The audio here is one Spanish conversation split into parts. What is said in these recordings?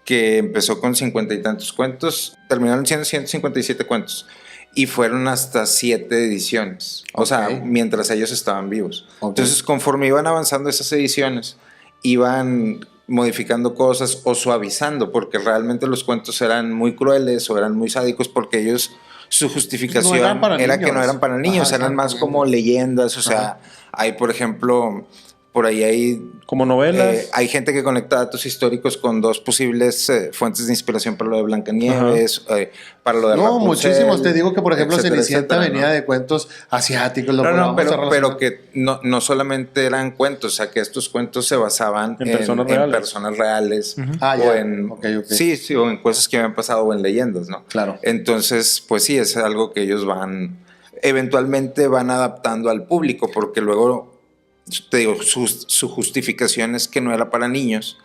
que empezó con 50 y tantos cuentos, terminaron siendo 157 cuentos y fueron hasta 7 ediciones, o sea, mientras ellos estaban vivos. Entonces, conforme iban avanzando esas ediciones, iban modificando cosas o suavizando, porque realmente los cuentos eran muy crueles o eran muy sádicos, porque ellos, su justificación era que no eran para niños, eran más como leyendas, o sea, hay, por ejemplo, por ahí hay como novelas. Hay gente que conecta datos históricos con 2 posibles fuentes de inspiración para lo de Blancanieves, para lo de No, Rapunzel, muchísimos. Te digo que, por ejemplo, etcétera, Cenicienta etcétera, venía ¿no? de cuentos asiáticos. Pero que no solamente eran cuentos, o sea, que estos cuentos se basaban en personas reales o en sí, o en cosas que habían pasado o en leyendas, ¿no? Claro. Entonces, pues sí, es algo que ellos eventualmente van adaptando al público, porque luego, te digo, su justificación es que no era para niños,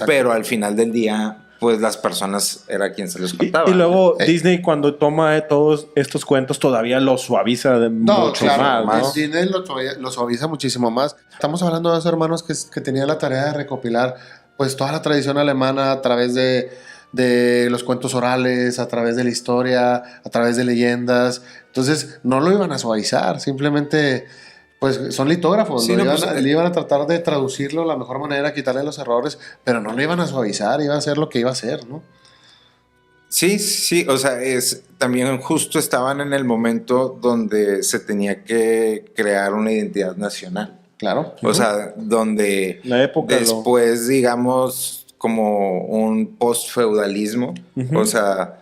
pero al final del día, pues las personas era quien se los contaba. Y luego Disney, cuando toma todos estos cuentos, todavía los suaviza mucho más, ¿no? Disney lo suaviza muchísimo más. Estamos hablando de 2 hermanos que tenían la tarea de recopilar pues toda la tradición alemana a través de los cuentos orales, a través de la historia, a través de leyendas. Entonces no lo iban a suavizar, simplemente pues son litógrafos, sí, le iban a tratar de traducirlo de la mejor manera, quitarle los errores, pero no lo iban a suavizar, iba a ser lo que iba a ser, ¿no? Sí, o sea, también justo estaban en el momento donde se tenía que crear una identidad nacional. Claro. O sea, donde la época después, digamos, como un post-feudalismo, o sea,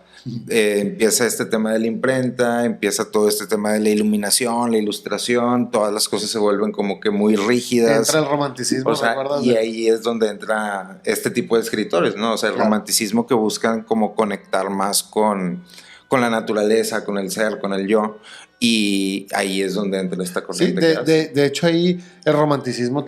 empieza este tema de la imprenta, empieza todo este tema de la iluminación, la ilustración, todas las cosas se vuelven como que muy rígidas. Entra el romanticismo, o sea, y ahí es donde entra este tipo de escritores, ¿no? O sea, el romanticismo que buscan como conectar más con la naturaleza, con el ser, con el yo. Y ahí es donde entra esta corriente. Sí, de hecho ahí el romanticismo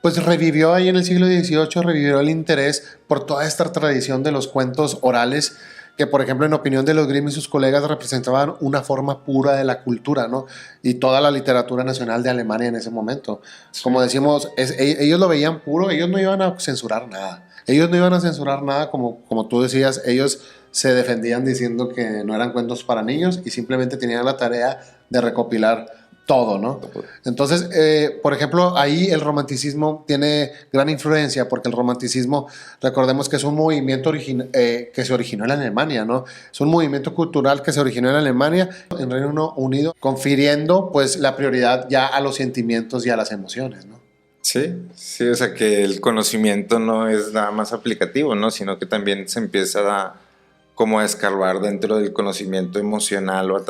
pues revivió ahí en el siglo XVIII, revivió el interés por toda esta tradición de los cuentos orales, que por ejemplo en opinión de los Grimm y sus colegas representaban una forma pura de la cultura, ¿no? Y toda la literatura nacional de Alemania en ese momento. Sí. Como decimos, ellos lo veían puro, ellos no iban a censurar nada. Ellos no iban a censurar nada, como tú decías, ellos se defendían diciendo que no eran cuentos para niños y simplemente tenían la tarea de recopilar todo, ¿no? Entonces, por ejemplo, ahí el romanticismo tiene gran influencia, porque el romanticismo, recordemos que es un movimiento que se originó en Alemania, ¿no? Es un movimiento cultural que se originó en Alemania, en Reino Unido, confiriendo pues la prioridad ya a los sentimientos y a las emociones, ¿no? Sí, o sea que el conocimiento no es nada más aplicativo, ¿no? Sino que también se empieza como a escarbar dentro del conocimiento emocional o a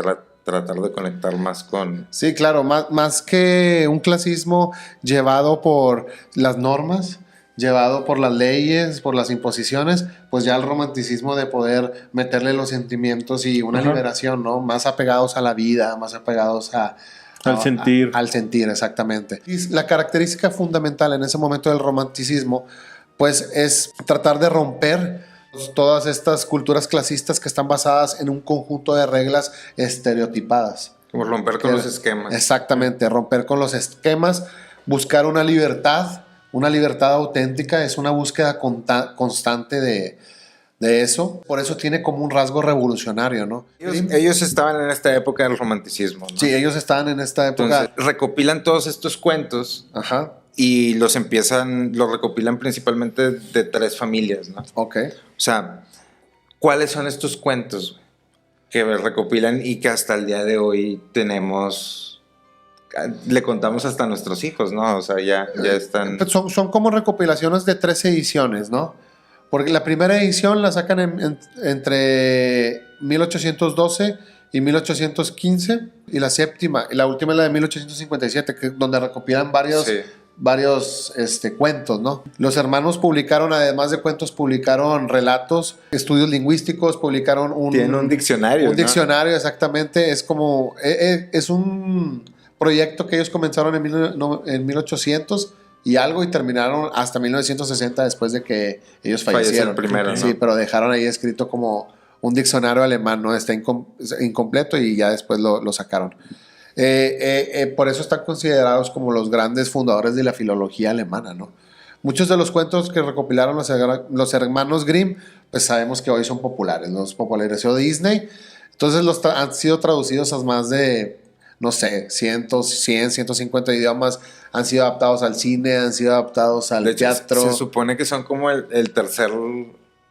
tratar de conectar más con... Sí, claro, más que un clasismo llevado por las normas, llevado por las leyes, por las imposiciones, pues ya el romanticismo de poder meterle los sentimientos y una liberación, ¿no? Más apegados a la vida, más apegados al sentir. Al sentir, exactamente. Y la característica fundamental en ese momento del romanticismo, pues es tratar de romper todas estas culturas clasistas que están basadas en un conjunto de reglas estereotipadas. Como romper con los esquemas. Exactamente, romper con los esquemas, buscar una libertad auténtica, es una búsqueda constante de eso. Por eso tiene como un rasgo revolucionario, ¿no? Ellos estaban en esta época del romanticismo, ¿no? Sí, ellos estaban en esta época. Entonces, recopilan todos estos cuentos. Y los recopilan principalmente de 3 familias, ¿no? Ok. O sea, ¿cuáles son estos cuentos que recopilan y que hasta el día de hoy le contamos hasta a nuestros hijos, ¿no? O sea, ya están... Son como recopilaciones de 3 ediciones, ¿no? Porque la primera edición la sacan entre 1812 y 1815, y la última es la de 1857, donde recopilan varios cuentos, ¿no? Los hermanos publicaron, además de cuentos, publicaron relatos, estudios lingüísticos, publicaron Tienen un diccionario, Un diccionario, exactamente. Es como... es un proyecto que ellos comenzaron en 1800 y algo, y terminaron hasta 1960 después de que ellos fallecieron. Primero, ¿no? Sí, pero dejaron ahí escrito como un diccionario alemán, ¿no? Está incompleto y ya después lo sacaron. Por eso están considerados como los grandes fundadores de la filología alemana, ¿no? muchos de los cuentos que recopilaron los hermanos Grimm, pues sabemos que hoy son populares, los popularizó Disney. Entonces han sido traducidos a más de, no sé, 100, 150 idiomas, han sido adaptados al cine, han sido adaptados al teatro. Se supone que son como el tercer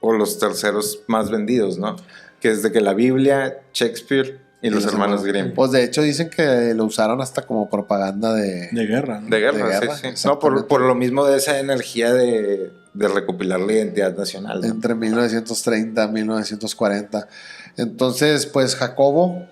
o los terceros más vendidos, ¿no? Que es de que la Biblia, Shakespeare y los hermanos Grimm. Pues de hecho dicen que lo usaron hasta como propaganda de guerra, ¿no? De guerra, sí. No, por lo mismo de esa energía de recopilar la identidad nacional, ¿no? Entre 1930 y 1940. Entonces, pues Jacobo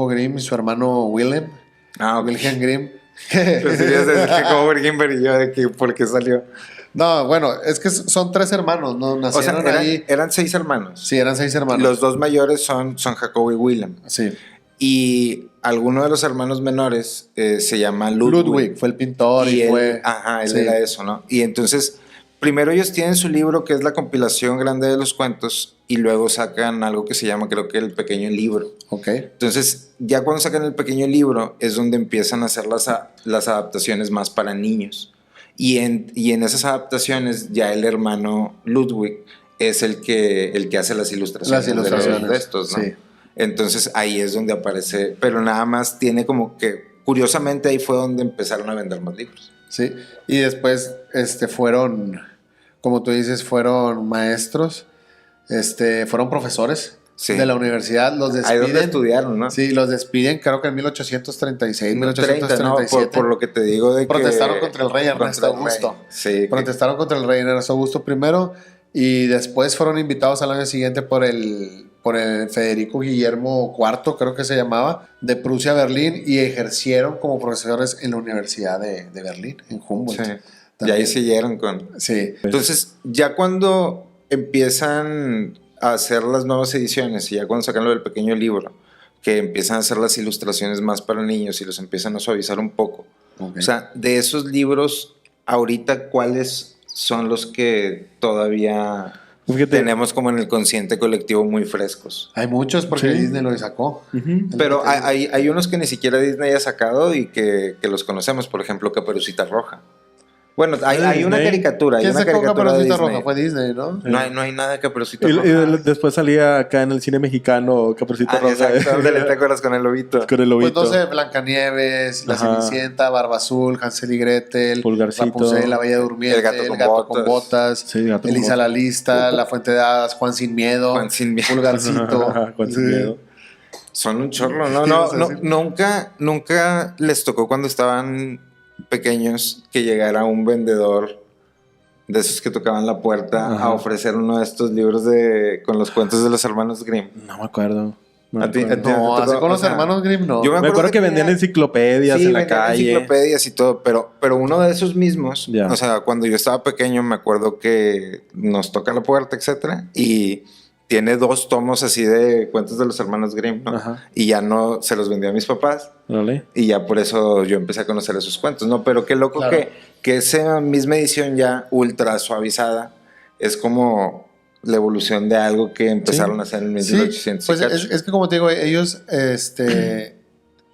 Grimm y su hermano Wilhelm Grimm. Pues querías decir Jacobo Grimm, pero yo de que ¿por qué salió? No, bueno, es que son 3 hermanos, ¿no? Nacieron ahí. Eran 6 hermanos. Sí, eran 6 hermanos. Los 2 mayores son Jacobo y Wilhelm. Sí. Y alguno de los hermanos menores se llama Ludwig. Fue el pintor y fue... Él era eso, ¿no? Y entonces, primero ellos tienen su libro, que es la compilación grande de los cuentos, y luego sacan algo que se llama, creo que el pequeño libro. Ok. Entonces, ya cuando sacan el pequeño libro, es donde empiezan a hacer las adaptaciones más para niños. Y en esas adaptaciones, ya el hermano Ludwig es el que hace las ilustraciones de estos, ¿no? Sí. Entonces ahí es donde aparece, pero nada más tiene como que, curiosamente ahí fue donde empezaron a vender más libros. Sí, y después fueron, como tú dices, fueron maestros, fueron profesores. Sí. De la universidad, los despiden. Ahí donde estudiaron, ¿no? Sí, los despiden, creo que en 1836, 1837. No, por lo que te digo de protestaron contra el rey Ernesto Augusto. Sí. Protestaron contra el rey Ernesto Augusto primero y después fueron invitados al año siguiente por el Federico Guillermo IV, creo que se llamaba, de Prusia a Berlín y ejercieron como profesores en la Universidad de Berlín, en Humboldt. Sí. Y ahí siguieron con... Sí. Entonces, ya cuando empiezan a hacer las nuevas ediciones y ya cuando sacan lo del pequeño libro, que empiezan a hacer las ilustraciones más para niños y los empiezan a suavizar un poco. Okay. O sea, de esos libros, ahorita, ¿cuáles son los que todavía tenemos como en el consciente colectivo muy frescos? Hay muchos porque Disney lo sacó. Pero hay unos que ni siquiera Disney ha sacado y que los conocemos, por ejemplo, Caperucita Roja. Bueno, hay una caricatura. ¿Quién sacó Caperucita Roja? Fue Disney, ¿no? No hay nada de Caperucita Roja. Y después salía acá en el cine mexicano Caperucita Roja. Exacto, ¿te acuerdas con el lobito? Con el lobito. Pues no sé, Blancanieves, La Cenicienta, Barba Azul, Hansel y Gretel, Pulgarcito, Rapunzel, La Bella Durmiente, El Gato con Botas, sí, Elisa la Lista, La Fuente de Hadas, Juan Sin Miedo, Pulgarcito. Juan Sin Miedo. Son un chorro, nunca les tocó cuando estaban pequeños que llegara un vendedor de esos que tocaban la puerta a ofrecer uno de estos libros con los cuentos de los hermanos Grimm. No me acuerdo. Así con los hermanos Grimm no. Yo me acuerdo que vendían enciclopedias en la calle. Enciclopedias y todo, pero uno de esos mismos, o sea, cuando yo estaba pequeño me acuerdo que nos toca la puerta, etcétera, y tiene 2 tomos así de cuentos de los hermanos Grimm, ¿no? Ajá. Y ya no se los vendía a mis papás. ¿Vale? Y ya por eso yo empecé a conocer esos cuentos, ¿no? Pero qué loco que esa misma edición ya ultra suavizada es como la evolución de algo que empezaron a hacer en 1800. Pues es que como te digo, ellos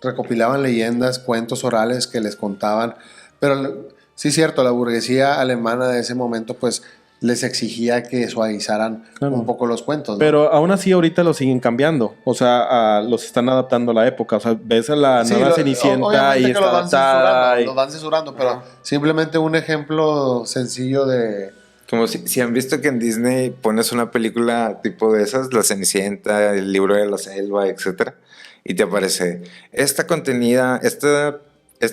recopilaban leyendas, cuentos orales que les contaban, pero sí es cierto, la burguesía alemana de ese momento pues les exigía que suavizaran un poco los cuentos, ¿no? Pero aún así ahorita los siguen cambiando. O sea, los están adaptando a la época. O sea, ves a la nueva Cenicienta y está adaptada. Los van censurando, pero simplemente un ejemplo sencillo de... Como si han visto que en Disney pones una película tipo de esas, La Cenicienta, El Libro de la Selva, etcétera, y te aparece esta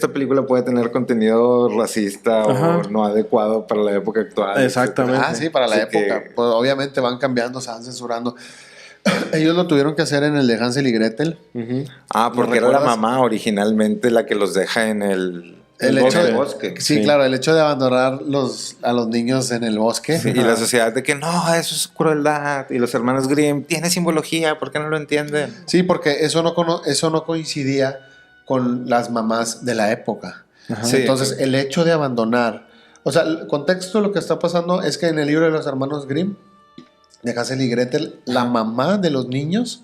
película puede tener contenido racista o no adecuado para la época actual. Exactamente. Sí, para la época. Pues obviamente van cambiando, se van censurando. Ellos lo tuvieron que hacer en el de Hansel y Gretel. Porque era la mamá originalmente la que los deja en el bosque. Sí, claro, el hecho de abandonar a los niños en el bosque. Sí, y la sociedad de que no, eso es crueldad. Y los hermanos Grimm, tiene simbología, ¿por qué no lo entienden? Sí, porque eso no coincidía con las mamás de la época. Entonces, el hecho de abandonar... O sea, el contexto de lo que está pasando es que en el libro de los hermanos Grimm, de Hansel y Gretel, la mamá de los niños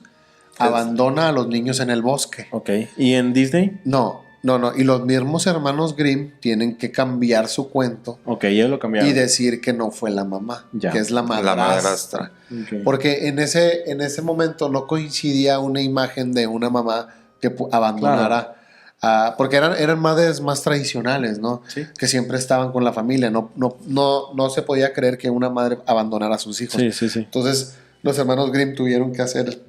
abandona a los niños en el bosque. Ok. ¿Y en Disney? No. No, y los mismos hermanos Grimm tienen que cambiar su cuento. Ok, ellos lo cambiaron. Y decir que no fue la mamá, que es la madrastra. Okay. Porque en ese momento no coincidía una imagen de una mamá que abandonara. Claro. Porque eran madres más tradicionales, ¿no? Sí. Que siempre estaban con la familia. No se podía creer que una madre abandonara a sus hijos. Sí. Entonces, los hermanos Grimm tuvieron que hacer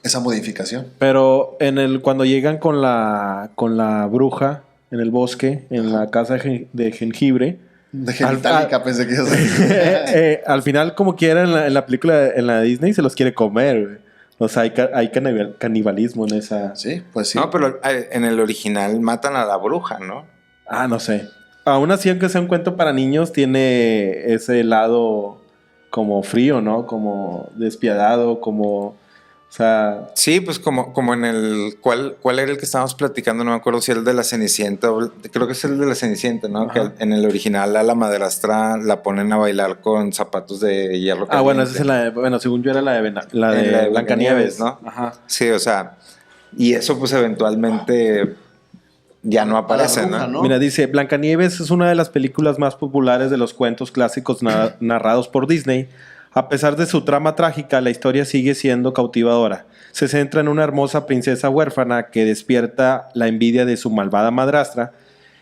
esa modificación. Pero cuando llegan con la bruja en el bosque, en la casa de jengibre. De Genitalica, pensé que iba a ser. Al final, como quiera, en la película, en la de Disney, se los quiere comer, güey. O sea, hay canibalismo en esa. Sí, pues sí. No, pero en el original matan a la bruja, ¿no? Ah, no sé. Aún así, aunque sea un cuento para niños, tiene ese lado como frío, ¿no? Como despiadado, como. O sea... Sí, pues como en el... ¿Cuál era el que estábamos platicando? No me acuerdo si era el de la Cenicienta. Creo que es el de la Cenicienta, ¿no? Ajá. Que en el original a la madrastra la ponen a bailar con zapatos de hierro caliente. Bueno, esa es la de... Bueno, según yo era la de Blancanieves, ¿no? Ajá. Sí, o sea... Y eso pues eventualmente ya no aparece, bruja, ¿no? Mira, dice, Blancanieves es una de las películas más populares de los cuentos clásicos narrados por Disney. A pesar de su trama trágica, la historia sigue siendo cautivadora. Se centra en una hermosa princesa huérfana que despierta la envidia de su malvada madrastra.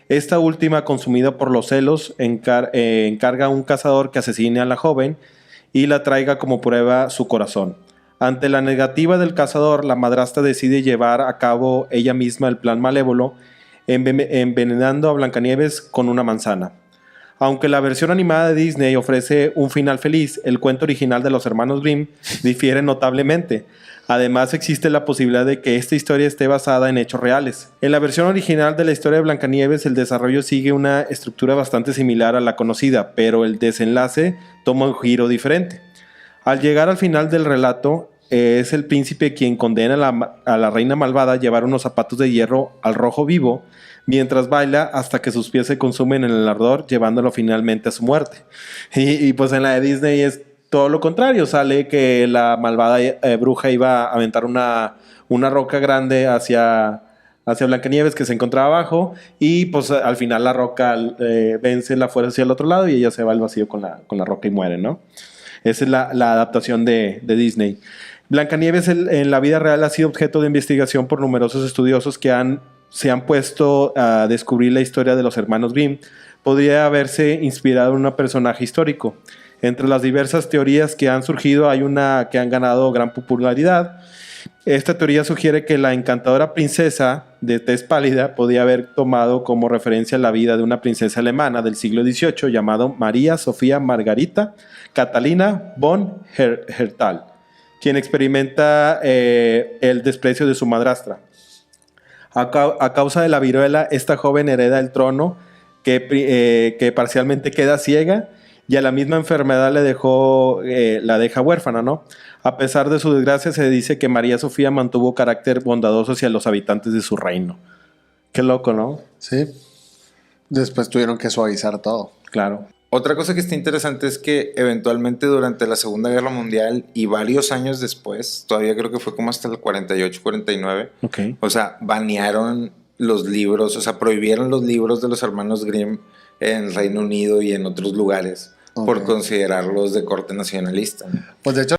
Esta última, consumida por los celos, encarga a un cazador que asesine a la joven y la traiga como prueba su corazón. Ante la negativa del cazador, la madrastra decide llevar a cabo ella misma el plan malévolo, envenenando a Blancanieves con una manzana. Aunque la versión animada de Disney ofrece un final feliz, el cuento original de los hermanos Grimm difiere notablemente. Además, existe la posibilidad de que esta historia esté basada en hechos reales. En la versión original de la historia de Blancanieves, el desarrollo sigue una estructura bastante similar a la conocida, pero el desenlace toma un giro diferente. Al llegar al final del relato, es el príncipe quien condena a la reina malvada a llevar unos zapatos de hierro al rojo vivo, mientras baila hasta que sus pies se consumen en el ardor, llevándolo finalmente a su muerte. Y pues en la de Disney es todo lo contrario. Sale que la malvada bruja iba a aventar una roca grande hacia Blancanieves, que se encontraba abajo, y pues al final la roca vence la fuerza hacia el otro lado y ella se va al vacío con la roca y muere, ¿no? Esa es la adaptación de Disney. Blancanieves en la vida real ha sido objeto de investigación por numerosos estudiosos que se han puesto a descubrir la historia de los hermanos Grimm. Podría haberse inspirado en un personaje histórico. Entre las diversas teorías que han surgido, hay una que han ganado gran popularidad. Esta teoría sugiere que la encantadora princesa de tez pálida podía haber tomado como referencia la vida de una princesa alemana del siglo XVIII llamada María Sofía Margarita Catalina von Hertal, quien experimenta el desprecio de su madrastra. A causa de la viruela, esta joven hereda el trono que parcialmente queda ciega, y a la misma enfermedad la deja huérfana, ¿no? A pesar de su desgracia, se dice que María Sofía mantuvo carácter bondadoso hacia los habitantes de su reino. Qué loco, ¿no? Sí. Después tuvieron que suavizar todo. Claro. Otra cosa que está interesante es que eventualmente durante la Segunda Guerra Mundial y varios años después, todavía creo que fue como hasta el 48, 49, okay. O sea, banearon los libros, o sea, prohibieron los libros de los hermanos Grimm en Reino Unido y en otros lugares por considerarlos de corte nacionalista. Pues de hecho,